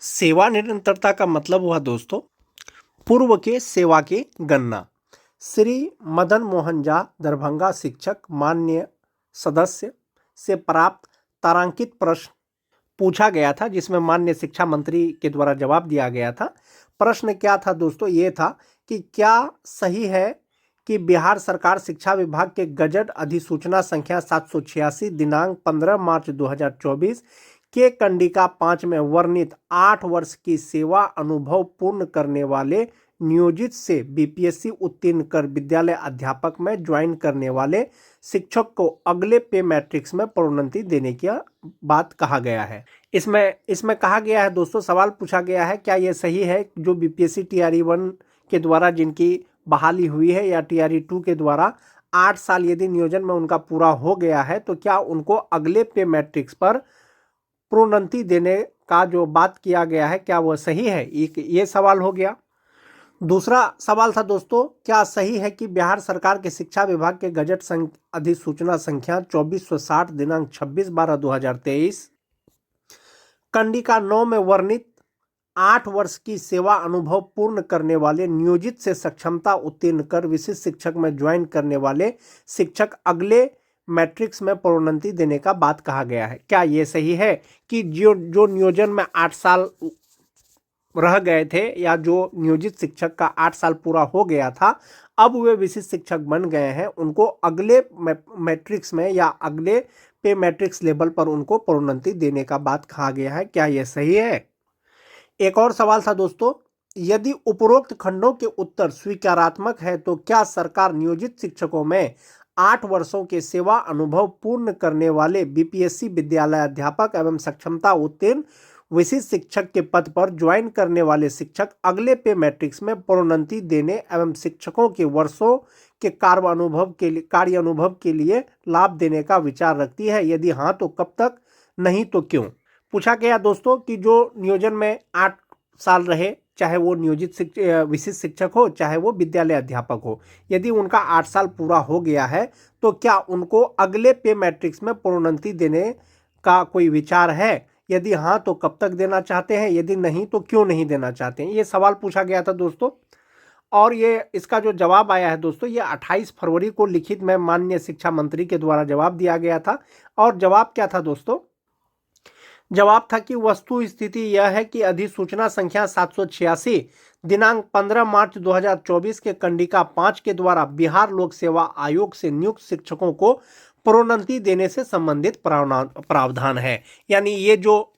सेवा निरंतरता का मतलब हुआ दोस्तों पूर्व के सेवा के गणना। श्री मदन मोहन झा दरभंगा शिक्षक मान्य सदस्य से प्राप्त तारांकित प्रश्न पूछा गया था, जिसमें माननीय शिक्षा मंत्री के द्वारा जवाब दिया गया था। प्रश्न क्या था दोस्तों? ये था कि क्या सही है कि बिहार सरकार शिक्षा विभाग के गजट अधिसूचना संख्या 786 दिनांक 15 मार्च 2024 के कंडिका 5 में वर्णित 8 वर्ष की सेवा अनुभव पूर्ण करने वाले नियोजित से बीपीएससी उत्तीर्ण कर विद्यालय अध्यापक में ज्वाइन करने वाले शिक्षक को अगले पे मैट्रिक्स में प्रोन्नति देने की बात कहा गया है। इसमें कहा गया है दोस्तों, सवाल पूछा गया है, क्या यह सही है जो बीपीएससी टीआरई 1 के द्वारा जिनकी बहाली हुई है या टीआरई 2 के द्वारा 8 साल यदि नियोजन में उनका पूरा हो गया है तो क्या उनको अगले पे मैट्रिक्स पर प्रोन्नति देने का जो बात किया गया है क्या वह सही है? ये सवाल हो गया। दूसरा सवाल था दोस्तों, क्या सही है कि बिहार सरकार के शिक्षा विभाग के गजट अधिसूचना संख्या 2460 दिनांक 26/12/2023 कंडिका 9 में वर्णित 8 वर्ष की सेवा अनुभव पूर्ण करने वाले नियोजित से सक्षमता उत्तीर्ण कर विशिष्ट शिक्षक में ज्वाइन करने वाले शिक्षक अगले मैट्रिक्स में प्रोन्नति देने का बात कहा गया है? क्या ये सही है कि जो नियोजन में 8 साल रह गए थे या जो नियोजित शिक्षक का 8 साल पूरा हो गया था, अब वे विशिष्ट शिक्षक बन गए हैं, उनको अगले मैट्रिक्स में या अगले पे मैट्रिक्स लेवल पर उनको प्रोन्नति देने का बात कहा गया है? क्या यह सही है? एक और सवाल था दोस्तों, यदि उपरोक्त खंडों के उत्तर स्वीकारात्मक है तो क्या सरकार नियोजित शिक्षकों में 8 वर्षों के सेवा अनुभव पूर्ण करने वाले बीपीएससी विद्यालय अध्यापक एवं सक्षमता उत्तीर्ण विशिष्ट शिक्षक के पद पर ज्वाइन करने वाले शिक्षक अगले पे मैट्रिक्स में प्रोन्नति देने एवं शिक्षकों के वर्षों के कार्य अनुभव के लिए लाभ देने का विचार रखती है? यदि हाँ तो कब तक, नहीं तो क्यों? पूछा गया दोस्तों कि जो नियोजन में 8 साल रहे, चाहे वो नियोजित विशिष्ट शिक्षक हो चाहे वो विद्यालय अध्यापक हो, यदि उनका 8 साल पूरा हो गया है तो क्या उनको अगले पे मैट्रिक्स में प्रोन्नति देने का कोई विचार है? यदि हाँ तो कब तक देना चाहते हैं? यदि नहीं तो क्यों नहीं देना चाहते हैं? ये सवाल पूछा गया था दोस्तों, और ये इसका जो जवाब आया है दोस्तों, ये 28 फरवरी को लिखित में माननीय शिक्षा मंत्री के द्वारा जवाब दिया गया था। और जवाब क्या था दोस्तों? जवाब था कि वस्तु स्थिति यह है कि अधिसूचना संख्या 786 दिनांक 15 मार्च 2024 के कंडिका 5 के द्वारा बिहार लोक सेवा आयोग से नियुक्त शिक्षकों को प्रोन्नति देने से संबंधित प्रावधान है। यानी ये जो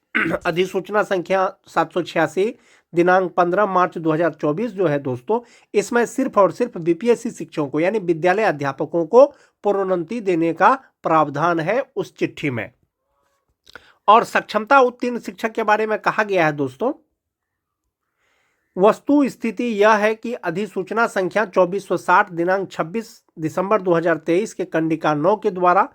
अधिसूचना संख्या 786 दिनांक 15 मार्च 2024 जो है दोस्तों, इसमें सिर्फ और सिर्फ बीपीएससी शिक्षकों को यानी विद्यालय अध्यापकों को प्रोन्नति देने का प्रावधान है उस चिट्ठी में। और सक्षमता उत्तीर्ण शिक्षक के बारे में कहा गया है दोस्तों, वस्तु स्थिति यह है कि अधिसूचना संख्या 2460 दिनांक 26 दिसंबर 2023 के कंडिका 9 के द्वारा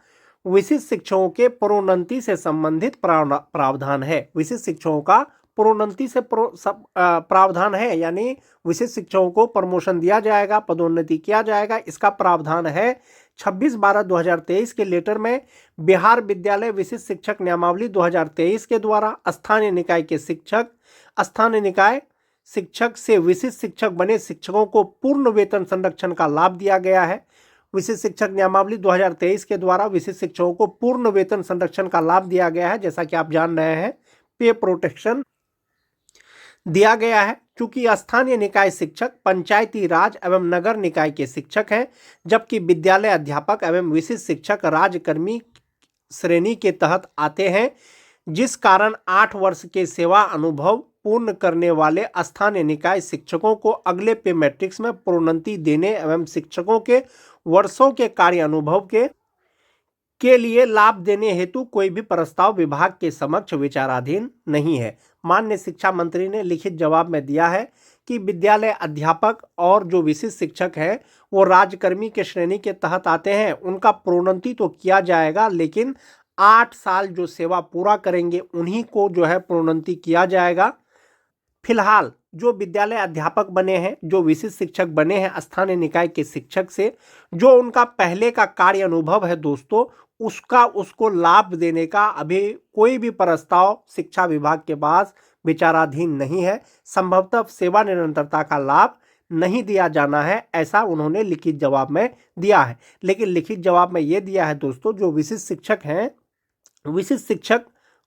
विशिष्ट शिक्षकों के प्रोन्नति से संबंधित प्रावधान है। विशिष्ट शिक्षकों का प्रोन्नति से प्रावधान है, यानी विशिष्ट शिक्षकों को प्रमोशन दिया जाएगा, पदोन्नति किया जाएगा, इसका प्रावधान है 26/12/2023 के लेटर में बिहार विद्यालय विशिष्ट शिक्षक नियमावली 2023 के द्वारा स्थानीय निकाय शिक्षक से विशिष्ट शिक्षक बने शिक्षकों को पूर्ण वेतन संरक्षण का लाभ दिया गया है। विशिष्ट शिक्षक नियमावली 2023 के द्वारा विशिष्ट शिक्षकों को पूर्ण वेतन संरक्षण का लाभ दिया गया है, जैसा कि आप जान रहे हैं, पे प्रोटेक्शन दिया गया है। क्योंकि स्थानीय निकाय शिक्षक पंचायती राज एवं नगर निकाय के शिक्षक हैं, जबकि विद्यालय अध्यापक एवं विशिष्ट शिक्षक राज्यकर्मी श्रेणी के तहत आते हैं, जिस कारण 8 वर्ष के सेवा अनुभव पूर्ण करने वाले स्थानीय निकाय शिक्षकों को अगले पे मैट्रिक्स में प्रोन्नति देने एवं शिक्षकों के वर्षों के कार्य अनुभव के लिए लाभ देने हेतु कोई भी प्रस्ताव विभाग के समक्ष विचाराधीन नहीं है। माननीय शिक्षा मंत्री ने लिखित जवाब में दिया है कि विद्यालय अध्यापक और जो विशिष्ट शिक्षक हैं वो राज्यकर्मी के श्रेणी के तहत आते हैं, उनका प्रोन्नति तो किया जाएगा, लेकिन 8 साल जो सेवा पूरा करेंगे उन्हीं को जो है प्रोन्नति किया जाएगा। फिलहाल जो विद्यालय अध्यापक बने हैं, जो विशिष्ट शिक्षक बने हैं स्थानीय निकाय के शिक्षक से, जो उनका पहले का कार्य अनुभव है दोस्तों, उसको लाभ देने का अभी कोई भी प्रस्ताव शिक्षा विभाग के पास विचाराधीन नहीं है। संभवतः सेवा निरंतरता का लाभ नहीं दिया जाना है, ऐसा उन्होंने लिखित जवाब में दिया है। लेकिन लिखित जवाब में ये दिया है दोस्तों, जो विशिष्ट शिक्षक हैं, विशिष्ट शिक्षक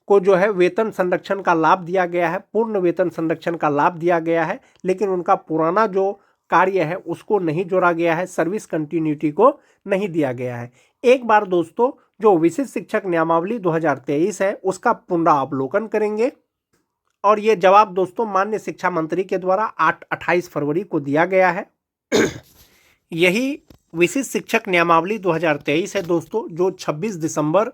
को जो है वेतन संरक्षण का लाभ दिया गया है, पूर्ण वेतन संरक्षण का लाभ दिया गया है, लेकिन उनका पुराना जो कार्य है उसको नहीं जोड़ा गया है, सर्विस कंटिन्यूटी को नहीं दिया गया है। एक बार दोस्तों जो विशिष्ट शिक्षक नियमावली 2023 है उसका पुनरावलोकन करेंगे और ये जवाब दोस्तों माननीय शिक्षा मंत्री के द्वारा 28 फरवरी को दिया गया है। यही विशिष्ट शिक्षक नियमावली 2023 है दोस्तों, जो 26 दिसंबर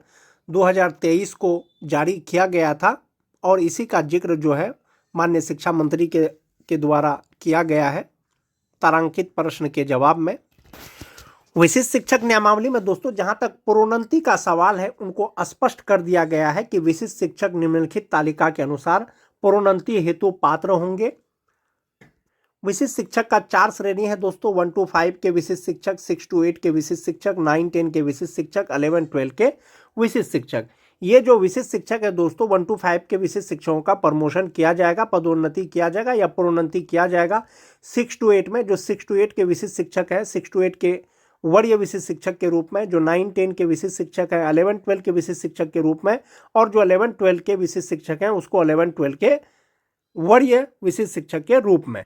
2023 को जारी किया गया था और इसी का जिक्र जो है माननीय शिक्षा मंत्री के द्वारा किया गया है तारांकित प्रश्न के जवाब में। विशिष्ट शिक्षक नियमावली में दोस्तों जहां तक प्रोन्नति का सवाल है उनको स्पष्ट कर दिया गया है कि विशिष्ट शिक्षक निम्नलिखित तालिका के अनुसार प्रोन्नति हेतु पात्र होंगे। विशिष्ट शिक्षक का 4 श्रेणी है दोस्तों, 1 to 5 के विशिष्ट शिक्षक, 6 to 8 के विशिष्ट शिक्षक, 9 10 के विशिष्ट शिक्षक, 11 12 के विशिष्ट शिक्षक। ये जो विशिष्ट शिक्षक है दोस्तों 1 to 5 के विशिष्ट शिक्षकों का प्रमोशन किया जाएगा, पदोन्नति किया जाएगा या प्रोन्नति किया जाएगा 6 to 8 में। जो 6 to 8 के विशिष्ट शिक्षक है 6 to 8 के वरीय विशिष्ट शिक्षक के रूप में, जो 9 10 के विशिष्ट शिक्षक है 11 12 के विशिष्ट शिक्षक के रूप में, और जो 11 12 के विशिष्ट शिक्षक हैं उसको 11 12 के वरीय विशिष्ट शिक्षक के रूप में।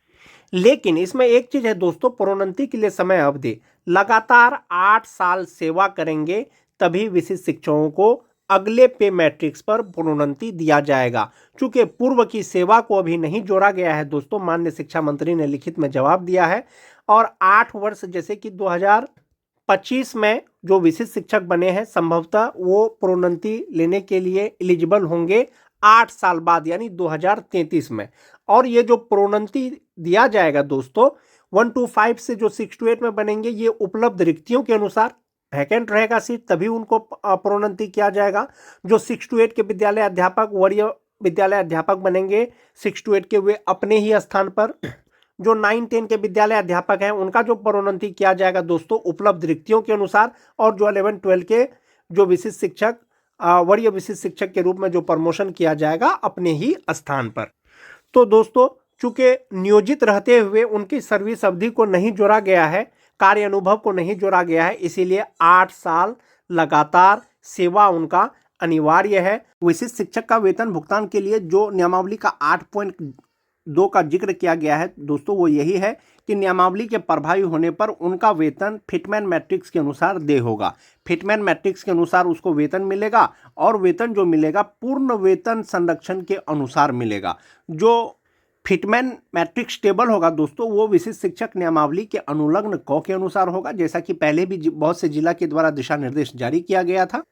लेकिन इसमें एक चीज है दोस्तों, प्रोन्नति के लिए समय अवधि लगातार 8 साल सेवा करेंगे तभी विशिष्ट शिक्षकों को अगले पे मैट्रिक्स पर प्रोन्नति दिया जाएगा। चूंकि पूर्व की सेवा को अभी नहीं जोड़ा गया है दोस्तों, माननीय शिक्षा मंत्री ने लिखित में जवाब दिया है, और 8 वर्ष जैसे कि 2025 में जो विशिष्ट शिक्षक बने हैं संभवतः वो प्रोन्नति लेने के लिए एलिजिबल होंगे 8 साल बाद यानी 2033 में। और ये जो प्रोन्नति दिया जाएगा दोस्तों 1 to 5 से जो 6 to 8 में बनेंगे, ये उपलब्ध रिक्तियों के अनुसार वैकेंट रहेगा सीट तभी उनको प्रोन्नति किया जाएगा। जो 6 to 8 के विद्यालय अध्यापक वरीय विद्यालय अध्यापक बनेंगे 6 to 8 के, वे अपने ही स्थान पर। जो 9 10 के विद्यालय अध्यापक हैं उनका जो प्रोन्नति किया जाएगा दोस्तों उपलब्ध रिक्तियों के अनुसार, और जो 11 12 के जो विशिष्ट शिक्षक वरीय विशिष्ट शिक्षक के रूप में जो प्रमोशन किया जाएगा अपने ही स्थान पर। तो दोस्तों चूंकि नियोजित रहते हुए उनकी सर्विस अवधि को नहीं जोड़ा गया है, कार्य अनुभव को नहीं जोड़ा गया है, इसीलिए 8 साल लगातार सेवा उनका अनिवार्य है। विशिष्ट शिक्षक का वेतन भुगतान के लिए जो नियमावली का 8.2 का जिक्र किया गया है दोस्तों वो यही है कि नियमावली के प्रभावी होने पर उनका वेतन फिटमैन मैट्रिक्स के अनुसार देय होगा। फिटमैन मैट्रिक्स के अनुसार उसको वेतन मिलेगा और वेतन जो मिलेगा पूर्ण वेतन संरक्षण के अनुसार मिलेगा। जो फिटमैन मैट्रिक्स टेबल होगा दोस्तों वो विशिष्ट शिक्षक नियमावली के अनुलग्न क के अनुसार होगा, जैसा कि पहले भी बहुत से जिला के द्वारा दिशा निर्देश जारी किया गया था।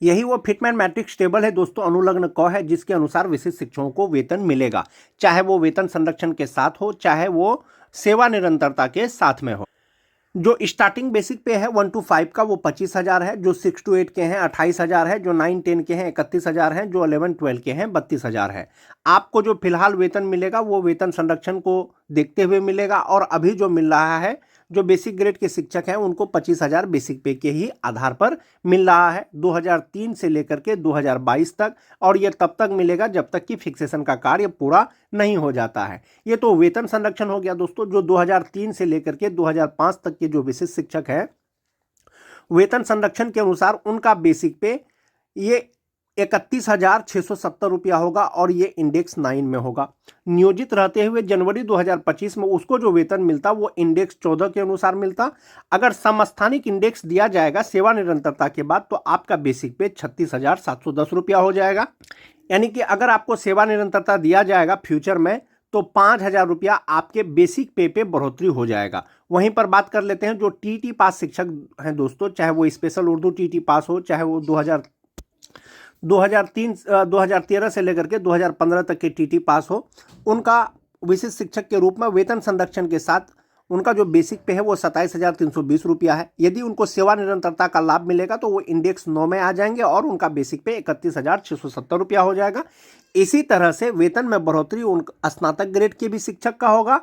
यही वो फिटमैन मैट्रिक्स टेबल है दोस्तों, अनुलग्न क है, जिसके अनुसार विशिष्ट शिक्षकों को वेतन मिलेगा, चाहे वो वेतन संरक्षण के साथ हो चाहे वो सेवा निरंतरता के साथ में हो। जो स्टार्टिंग बेसिक पे है 1 to 5 का वो 25,000 है, जो 6 to 8 के हैं 28,000 है, जो 9 10 के हैं 31,000 है, जो 11 12 के हैं 32,000 है। आपको जो फिलहाल वेतन मिलेगा वो वेतन संरक्षण को देखते हुए मिलेगा, और अभी जो मिल रहा है जो बेसिक ग्रेड के शिक्षक हैं उनको 25,000 बेसिक पे के ही आधार पर मिल रहा है 2003 से लेकर के 2022 तक, और ये तब तक मिलेगा जब तक कि फिक्सेशन का कार्य पूरा नहीं हो जाता है। ये तो वेतन संरक्षण हो गया दोस्तों। जो 2003 से लेकर के 2005 तक के जो विशिष्ट शिक्षक हैं वेतन संरक्षण के अनुसार उनका बेसिक पे ये 31,670 रुपया होगा और ये इंडेक्स 9 में होगा। नियोजित रहते हुए जनवरी 2025 में उसको जो वेतन मिलता वो इंडेक्स 14 के अनुसार मिलता। अगर समस्थानिक इंडेक्स दिया जाएगा सेवा निरंतरता के बाद तो आपका बेसिक पे 36,710 रुपया हो जाएगा। यानी कि अगर आपको सेवा निरंतरता दिया जाएगा फ्यूचर में तो 5,000 रुपया आपके बेसिक पे बढ़ोतरी हो जाएगा। वहीं पर बात कर लेते हैं जो टीटी पास शिक्षक हैं दोस्तों, चाहे वो स्पेशल उर्दू टीटी पास हो, चाहे वो 2013 से लेकर के 2015 तक के टीटी पास हो, उनका विशिष्ट शिक्षक के रूप में वेतन संरक्षण के साथ उनका जो बेसिक पे है वो 27,320 रुपया है। यदि उनको सेवा निरंतरता का लाभ मिलेगा तो वो इंडेक्स 9 में आ जाएंगे और उनका बेसिक पे 31,670 रुपया हो जाएगा। इसी तरह से वेतन में बढ़ोतरी उन स्नातक ग्रेड के भी शिक्षक का होगा,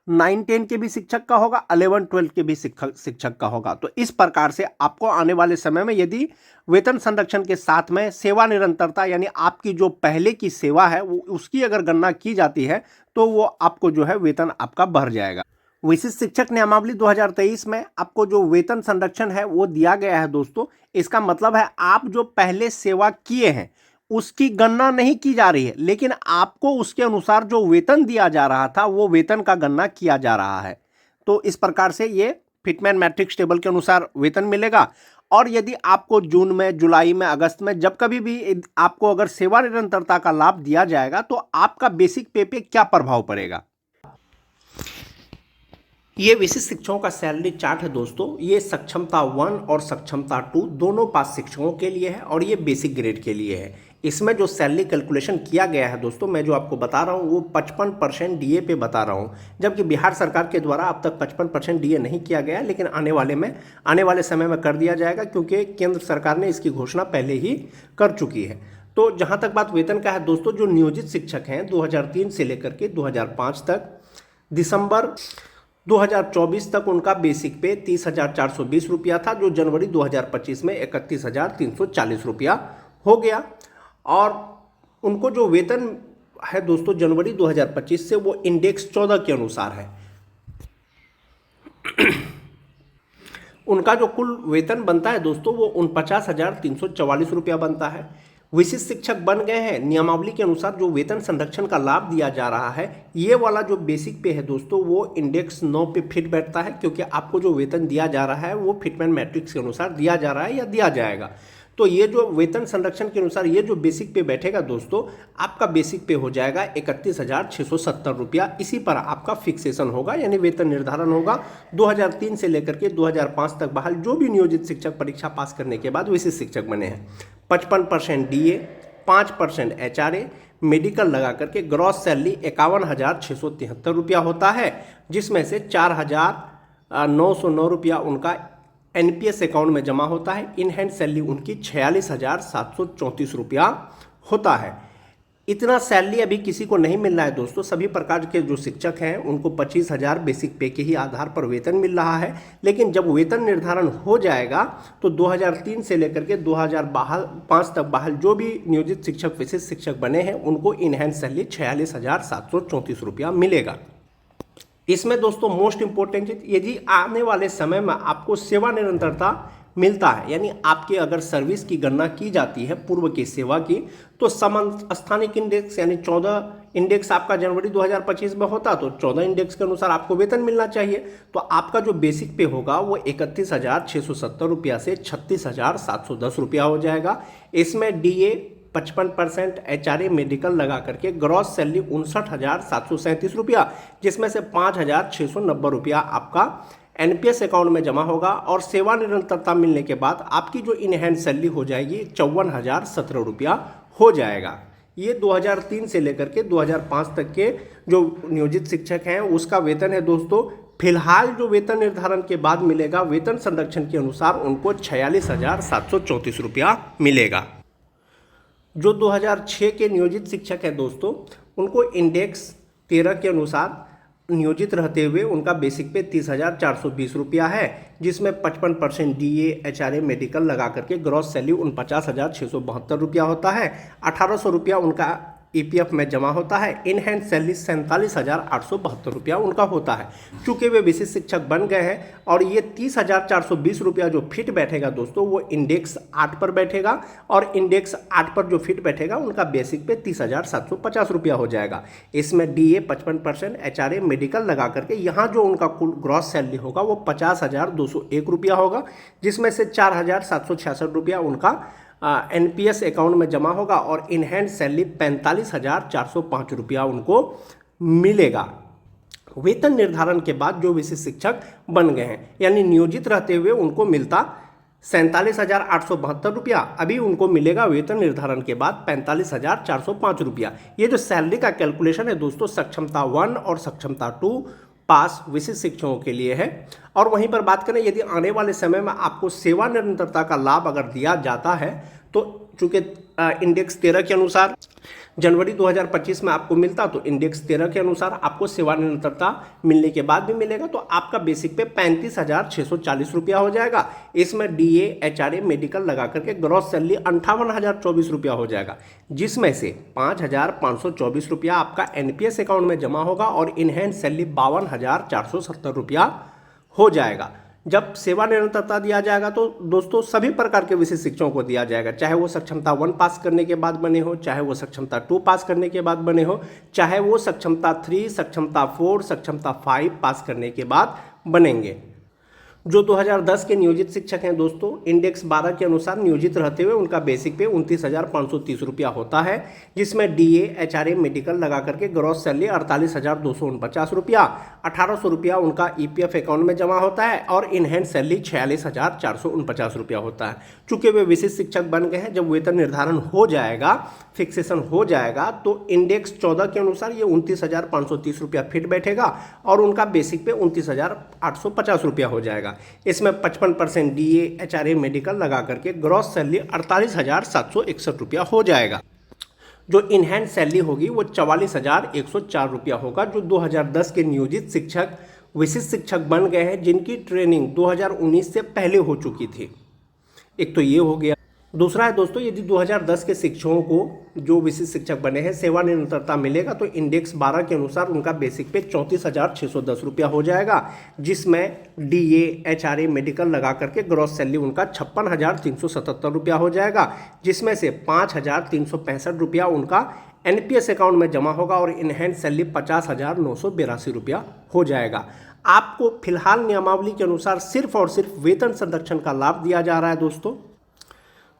9-10 के भी शिक्षक का होगा, 11-12 के भी शिक्षक का होगा। तो इस प्रकार से आपको आने वाले समय में यदि वेतन संरक्षण के साथ में सेवा निरंतरता यानी आपकी जो पहले की सेवा है वो उसकी अगर गणना की जाती है तो वो आपको जो है वेतन आपका बढ़ जाएगा। विशिष्ट शिक्षक नियमावली 2023 में आपको जो वेतन संरक्षण है वो दिया गया है दोस्तों। इसका मतलब है आप जो पहले सेवा किए हैं उसकी गणना नहीं की जा रही है, लेकिन आपको उसके अनुसार जो वेतन दिया जा रहा था वो वेतन का गणना किया जा रहा है। तो इस प्रकार से ये फिटमैन मैट्रिक्स टेबल के अनुसार वेतन मिलेगा। और यदि आपको जून में, जुलाई में, अगस्त में जब कभी भी आपको अगर सेवा निरंतरता का लाभ दिया जाएगा तो आपका बेसिक पे क्या प्रभाव पड़ेगा। ये विशिष्ट शिक्षकों का सैलरी चार्ट है दोस्तों। ये सक्षमता 1 और सक्षमता 2 दोनों पास शिक्षकों के लिए है और ये बेसिक ग्रेड के लिए है। इसमें जो सैलरी कैलकुलेशन किया गया है दोस्तों, मैं जो आपको बता रहा हूँ वो 55% डीए पे बता रहा हूँ, जबकि बिहार सरकार के द्वारा अब तक 55% डीए नहीं किया गया, लेकिन आने वाले समय में कर दिया जाएगा क्योंकि केंद्र सरकार ने इसकी घोषणा पहले ही कर चुकी है। तो जहाँ तक बात वेतन का है दोस्तों, जो नियोजित शिक्षक हैं 2003 से लेकर के 2005 तक, दिसंबर 2024 तक उनका बेसिक पे 30,420 रुपया था, जो जनवरी 2025 में 31,340 रुपया हो गया। और उनको जो वेतन है दोस्तों जनवरी 2025 से वो इंडेक्स 14 के अनुसार है। उनका जो कुल वेतन बनता है दोस्तों वो 49,344 रुपया बनता है। विशिष्ट शिक्षक बन गए हैं, नियमावली के अनुसार जो वेतन संरक्षण का लाभ दिया जा रहा है ये वाला जो बेसिक पे है दोस्तों वो इंडेक्स 9 पे फिट बैठता है, क्योंकि आपको जो वेतन दिया जा रहा है वो फिटमैन मैट्रिक्स के अनुसार दिया जा रहा है या दिया जाएगा। तो ये जो वेतन संरक्षण के अनुसार ये जो बेसिक पे बैठेगा दोस्तों, आपका बेसिक पे हो जाएगा 31,670 रुपया। इसी पर आपका फिक्सेशन होगा यानी वेतन निर्धारण होगा। 2003 से लेकर के 2005 तक बहाल जो भी नियोजित शिक्षक परीक्षा पास करने के बाद विशिष्ट शिक्षक बने हैं, 55% डीए, 5% एचआरए, मेडिकल लगा करके ग्रॉस सैलरी 51,673 रुपया होता है, जिसमें से 4,909 रुपया उनका एनपीएस अकाउंट में जमा होता है। इन हैंड सैलरी उनकी 46,734 रुपया होता है। इतना सैलरी अभी किसी को नहीं मिल रहा है दोस्तों। सभी प्रकार के जो शिक्षक हैं उनको 25,000 बेसिक पे के ही आधार पर वेतन मिल रहा है, लेकिन जब वेतन निर्धारण हो जाएगा तो 2003 से लेकर के 2005 तक बहाल जो भी नियोजित शिक्षक विशिष्ट शिक्षक बने हैं उनको इन हैंड सैलरी 46,734 रुपया मिलेगा। इसमें दोस्तों मोस्ट इंपॉर्टेंट चीज, यदि आने वाले समय में आपको सेवा निरंतरता मिलता है यानी आपके अगर सर्विस की गणना की जाती है पूर्व की सेवा की, तो समस्थानिक इंडेक्स यानी 14 इंडेक्स आपका जनवरी 2025 में होता तो 14 इंडेक्स के अनुसार आपको वेतन मिलना चाहिए। तो आपका जो बेसिक पे होगा वो 31,670 रुपया से 36,710 रुपया हो जाएगा। इसमें डीए 55%, एचआरए मेडिकल लगा करके ग्रॉस सैलरी 59,737 रुपया, जिसमें से 5,690 रुपया आपका एनपीएस अकाउंट में जमा होगा। और सेवा निरंतरता मिलने के बाद आपकी जो इन हैंड सैलरी हो जाएगी 54,017 रुपया हो जाएगा। ये 2003 से लेकर के 2005 तक के जो नियोजित शिक्षक हैं उसका वेतन है दोस्तों। फिलहाल जो वेतन निर्धारण के बाद मिलेगा वेतन संरक्षण के अनुसार उनको 46,734 रुपया मिलेगा। जो 2006 के नियोजित शिक्षक हैं दोस्तों उनको इंडेक्स 13 के अनुसार नियोजित रहते हुए उनका बेसिक पे 30,420 रुपया है, जिसमें 55% डीए, एचआरए मेडिकल लगा करके ग्रॉस सैलरी 49,672 रुपया होता है। 1,800 रुपया उनका ईपीएफ में जमा होता है। इन हैंड सैलरी 47,872 रुपया उनका होता है। चूँकि वे विशिष्ट शिक्षक बन गए हैं और ये 30,420 रुपया जो फिट बैठेगा दोस्तों वो इंडेक्स 8 पर बैठेगा, और इंडेक्स 8 पर जो फिट बैठेगा उनका बेसिक पे 30,750 रुपया हो जाएगा। इसमें डीए 55%, एचआरए मेडिकल लगा करके यहाँ जो उनका कुल ग्रॉस सैलरी होगा वो 50,201 रुपया होगा, जिसमें से 4,766 रुपया उनका एनपीएस अकाउंट में जमा होगा और इन हैंड सैलरी 45,405 रुपया उनको मिलेगा। वेतन निर्धारण के बाद जो विशिष्ट शिक्षक बन गए हैं यानी नियोजित रहते हुए उनको मिलता 47,872 रुपया, अभी उनको मिलेगा वेतन निर्धारण के बाद 45,405 रुपया। ये जो सैलरी का कैलकुलेशन है दोस्तों सक्षमता 1 और सक्षमता 2 पास विशिष्ट शिक्षकों के लिए है। और वहीं पर बात करें यदि आने वाले समय में आपको सेवा निरंतरता का लाभ अगर दिया जाता है तो चूँकि इंडेक्स 13 के अनुसार जनवरी 2025 में आपको मिलता, तो इंडेक्स 13 के अनुसार आपको सेवानिरंतरता मिलने के बाद भी मिलेगा, तो आपका बेसिक पे 35,640 रुपया हो जाएगा। इसमें DA HRA मेडिकल लगा करके ग्रॉस सैलरी 58,024 रुपया हो जाएगा, जिसमें से 5,524 रुपया आपका NPS अकाउंट में जमा होगा और इनहैंड सैलरी 52,470 रुपया हो जाएगा। जब सेवानिरंतरता दिया जाएगा तो दोस्तों सभी प्रकार के विशिष्ट शिक्षकों को दिया जाएगा, चाहे वो सक्षमता 1 पास करने के बाद बने हो, चाहे वो सक्षमता 2 पास करने के बाद बने हो, चाहे वो सक्षमता 3, सक्षमता 4, सक्षमता 5 पास करने के बाद बनेंगे। जो 2010 के नियोजित शिक्षक हैं दोस्तों, इंडेक्स 12 के अनुसार नियोजित रहते हुए उनका बेसिक पे 29,530 रुपया होता है, जिसमें DA HRA मेडिकल लगा करके ग्रॉस सैलरी 48,249 रुपया, 1,800 रुपया उनका EPF अकाउंट में जमा होता है और इनहैंड सैलरी 46,449 रुपया होता है। चूँकि वे विशिष्ट शिक्षक बन गए हैं, जब वेतन निर्धारण हो जाएगा, फिक्सेशन हो जाएगा, तो इंडेक्स 14 के अनुसार ये 29,530 रुपया फिट बैठेगा और उनका बेसिक पे 29,850 रुपया हो जाएगा। इसमें 55% DA HRA मेडिकल लगा करके ग्रॉस सैलरी 48,761 रुपया हो जाएगा। जो इनहैंड सैलरी होगी वो 44,104 रुपया होगा। जो 2010 के नियोजित शिक्षक विशिष्ट शिक्षक बन गए हैं, जिनकी ट्रेनिंग 2019 से पहले हो चुकी थी। एक तो ये हो गया। दूसरा है दोस्तों, यदि 2010 के शिक्षकों को जो विशिष्ट शिक्षक बने हैं सेवानिरंतरता मिलेगा, तो इंडेक्स 12 के अनुसार उनका बेसिक पे 34,610 रुपया हो जाएगा, जिसमें DA HRA मेडिकल लगा करके ग्रॉस सैलरी उनका 56,377 रुपया हो जाएगा, जिसमें से 5,365 रुपया उनका NPS अकाउंट में जमा होगा और इनहैंड सैलरी 50,982 रुपया हो जाएगा। आपको फिलहाल नियमावली के अनुसार सिर्फ और सिर्फ वेतन संरक्षण का लाभ दिया जा रहा है दोस्तों।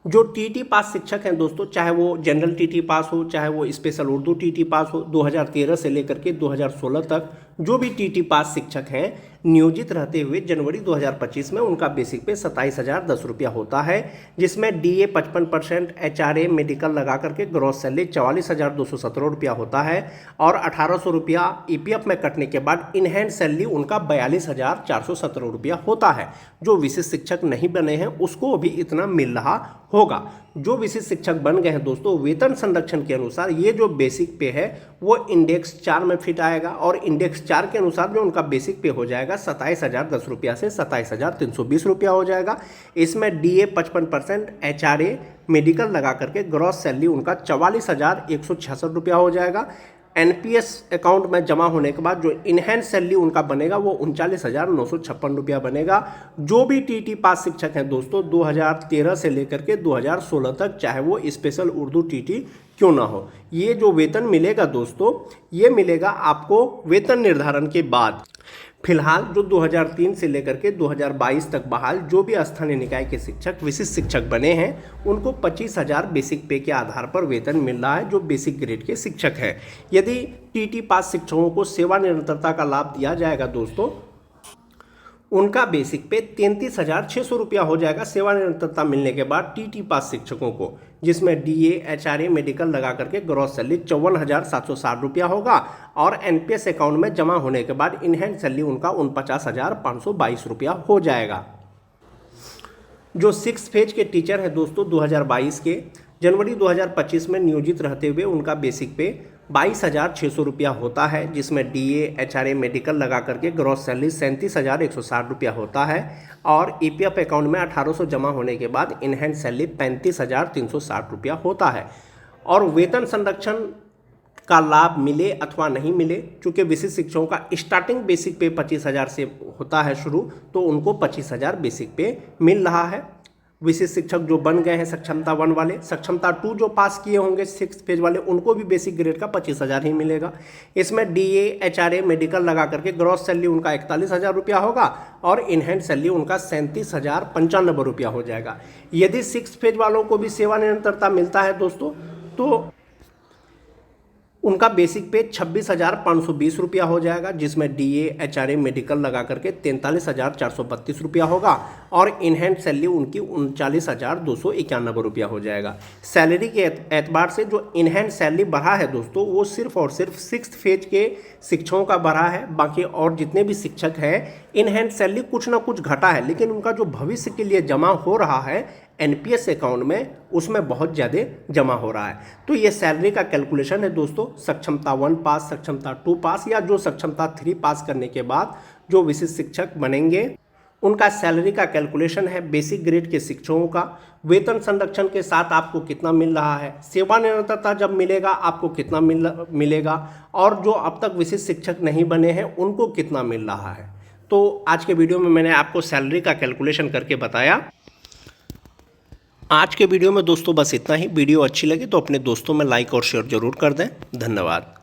जो TT पास शिक्षक हैं दोस्तों, चाहे वो जनरल TT पास हो, चाहे वो स्पेशल उर्दू TT पास हो, 2013 से लेकर के 2016 तक जो भी TT पास शिक्षक हैं नियोजित रहते हुए जनवरी 2025 में उनका बेसिक पे 27,010 रुपया होता है, जिसमें DA 55%, HRA मेडिकल लगा करके ग्रॉस सैलरी 44,217 रुपया होता है और 1,800 रुपया EPF में कटने के बाद इनहैंड सैलरी उनका 42,417 रुपया होता है। जो विशिष्ट शिक्षक नहीं बने हैं उसको भी इतना मिल रहा होगा। जो विशिष्ट शिक्षक बन गए हैं दोस्तों, वेतन संरक्षण के अनुसार ये जो बेसिक पे है वो इंडेक्स 4 में फिट आएगा और इंडेक्स 4 के अनुसार जो उनका बेसिक पे हो जाएगा 27,010 रुपया से 27,320 रुपया हो जाएगा। इसमें DA 55%, HRA मेडिकल लगा करके ग्रॉस सैलरी उनका 44,166 रुपया हो जाएगा। NPS अकाउंट में जमा होने के बाद जो इनहैंड सैलरी उनका बनेगा वो 39,956 रुपया बनेगा। जो भी TT पास शिक्षक हैं दोस्तों 2013 से लेकर के 2016 तक, चाहे वो स्पेशल उर्दू TT क्यों ना हो, ये जो वेतन मिलेगा दोस्तों, ये मिलेगा आपको वेतन निर्धारण के बाद। फिलहाल जो 2003 से लेकर के 2022 तक बहाल जो भी स्थानीय निकाय के शिक्षक विशिष्ट शिक्षक बने हैं उनको 25,000 बेसिक पे के आधार पर वेतन मिल रहा है, जो बेसिक ग्रेड के शिक्षक हैं। यदि TT पास शिक्षकों को सेवानिरंतरता का लाभ दिया जाएगा दोस्तों, उनका बेसिक पे 33,600 रुपया हो जाएगा सेवानिरंतरता मिलने के बाद TT पास शिक्षकों को, जिसमें DA HRA मेडिकल लगा करके ग्रॉस सैलरी 54,760 रुपया होगा और NPS अकाउंट में जमा होने के बाद इनहैंड सैलरी उनका 49,522 रुपया हो जाएगा। जो 6 फेज के टीचर हैं दोस्तों 2022 के जनवरी 2025 में नियोजित रहते हुए उनका बेसिक पे 22,600 रुपया होता है, जिसमें DA HRA मेडिकल लगा करके ग्रॉस सैलरी 37,160 रुपया होता है और EPF अकाउंट में 1,800 जमा होने के बाद इनहैंड सैलरी 35,360 रुपया होता है। और वेतन संरक्षण का लाभ मिले अथवा नहीं मिले, चूँकि विशिष्ट शिक्षकों का स्टार्टिंग बेसिक पे 25,000 से होता है शुरू, तो उनको 25,000 बेसिक पे मिल रहा है। विशिष्ट शिक्षक जो बन गए हैं सक्षमता 1 वाले, सक्षमता 2 जो पास किए होंगे 6 फेज वाले, उनको भी बेसिक ग्रेड का 25,000 ही मिलेगा। इसमें DA HRA मेडिकल लगा करके ग्रॉस सैलरी उनका 41,000 रुपया होगा और इनहैंड सैलरी उनका 37,095 रुपया हो जाएगा। यदि 6 फेज वालों को भी सेवानिरंतरता मिलता है दोस्तों, तो उनका बेसिक पे 26,520 रुपया हो जाएगा, जिसमें DA HRA मेडिकल लगा करके 43,432 रुपया होगा और इनहैंड सैलरी उनकी 39,291 रुपया हो जाएगा। सैलरी के एतबार से जो इनहैंड सैलरी बढ़ा है दोस्तों, वो सिर्फ और सिर्फ 6th फेज के शिक्षकों का बढ़ा है। बाकी और जितने भी शिक्षक हैं इनहैंड सैलरी कुछ ना कुछ घटा है, लेकिन उनका जो भविष्य के लिए जमा हो रहा है एनपीएस अकाउंट में उसमें बहुत ज़्यादा जमा हो रहा है। तो ये सैलरी का कैलकुलेशन है दोस्तों, सक्षमता 1 पास, सक्षमता 2 पास या जो सक्षमता 3 पास करने के बाद जो विशिष्ट शिक्षक बनेंगे उनका सैलरी का कैलकुलेशन है। बेसिक ग्रेड के शिक्षकों का वेतन संरक्षण के साथ आपको कितना मिल रहा है, सेवानिवृत्तता जब मिलेगा आपको कितना मिलेगा, और जो अब तक विशिष्ट शिक्षक नहीं बने हैं उनको कितना मिल रहा है। तो आज के वीडियो में मैंने आपको सैलरी का कैलकुलेशन करके बताया। आज के वीडियो में दोस्तों बस इतना ही। वीडियो अच्छी लगी तो अपने दोस्तों में लाइक और शेयर जरूर कर दें। धन्यवाद।